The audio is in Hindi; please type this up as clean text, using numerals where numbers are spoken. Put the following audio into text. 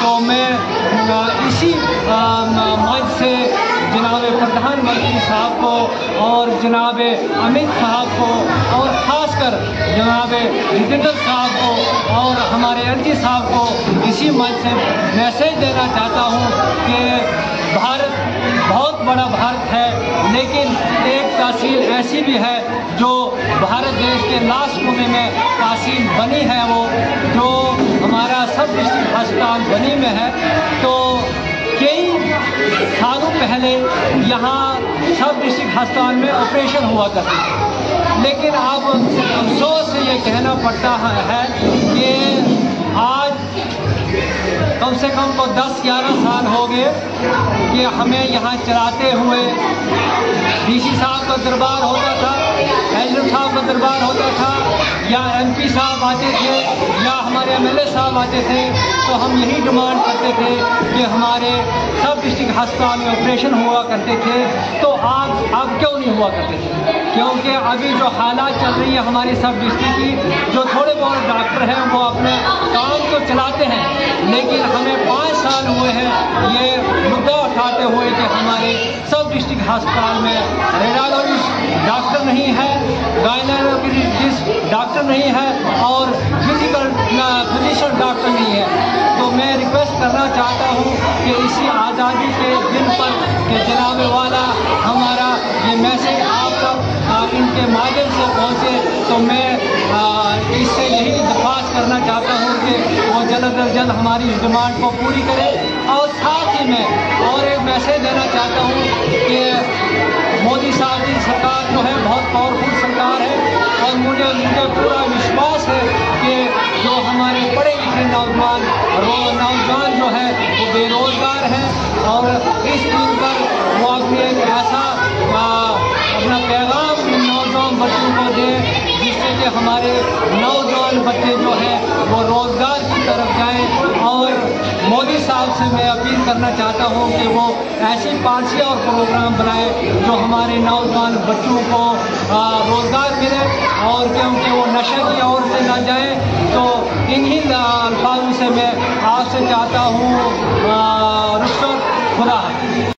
तो मैं इसी मंच से जनाब प्रधानमंत्री साहब को और जनाब अमित साहब को और ख़ासकर जनाब जितेंद्र साहब को और हमारे एलजी साहब को इसी मंच से मैसेज देना चाहता हूँ कि भारत बहुत बड़ा भारत है, लेकिन एक तहसील ऐसी भी है जो भारत देश के लास्ट कोने में तहसील बनी है, वो जो हमारा सब डिस्ट्रिक्ट अस्पताल बनी में है। तो कई सालों पहले यहाँ सब डिस्ट्रिक्ट अस्पताल में ऑपरेशन हुआ करते थे, लेकिन अब अफसोस से ये कहना पड़ता है कि आज कम से कम तो 10-11 साल हो गए कि हमें यहाँ चलाते हुए डीसी साहब का दरबार होता था, एसडीएम साहब का दरबार होता था, या एमपी साहब आते थे या हमारे एमएलए साहब आते थे, तो हम यही डिमांड करते थे कि हमारे सब डिस्ट्रिक्ट अस्पताल में ऑपरेशन हुआ करते थे। तो अब क्यों नहीं हुआ करते थे? क्योंकि अभी जो हालात चल रही है हमारी सब डिस्ट्रिक्ट की, जो थोड़े बहुत डॉक्टर हैं वो अपने काम तो चलाते हैं, लेकिन हमें 5 साल हुए हैं ये मुद्दा उठाते हुए कि हमारे सब डिस्ट्रिक्ट अस्पताल में रेडियोलॉजिस्ट डॉक्टर नहीं है, गायनेकोलॉजिस्ट डॉक्टर नहीं है और फिजिशियन डॉक्टर नहीं है। तो मैं रिक्वेस्ट करना चाहता हूँ कि इसी आज़ादी के दिन पर कि जनाब वाला हमारा ये मैसेज आप तक इनके माध्यम से पहुँचे। तो मैं इससे यही दरख्वास्त करना चाहता हूँ कि वो जल्द अज जल्द हमारी इस डिमांड को पूरी करें। और साथ ही मैं और एक मैसेज देना चाहता हूँ कि मोदी साहब की सरकार जो है बहुत पावरफुल सरकार है, और मुझे पूरा विश्वास है कि जो हमारे पढ़े लिखे नौजवान जो है वो बेरोज़गार हैं, और इस दिन पर वो अपने एक ऐसा अपना पैगाम नौजवान बच्चों को दें जिससे कि हमारे नौजवान बच्चे जो हैं वो रोज़गार की तरफ जाएं। और मोदी साहब से मैं अपील करना चाहता हूँ कि वो ऐसी पॉलिसी और प्रोग्राम बनाए जो हमारे नौजवान बच्चों को रोज़गार मिले, और क्योंकि वो नशे की ओर से ना जाए। तो इन्हीं अल्फाजों से मैं आपसे चाहता हूँ रुखसत खुदा।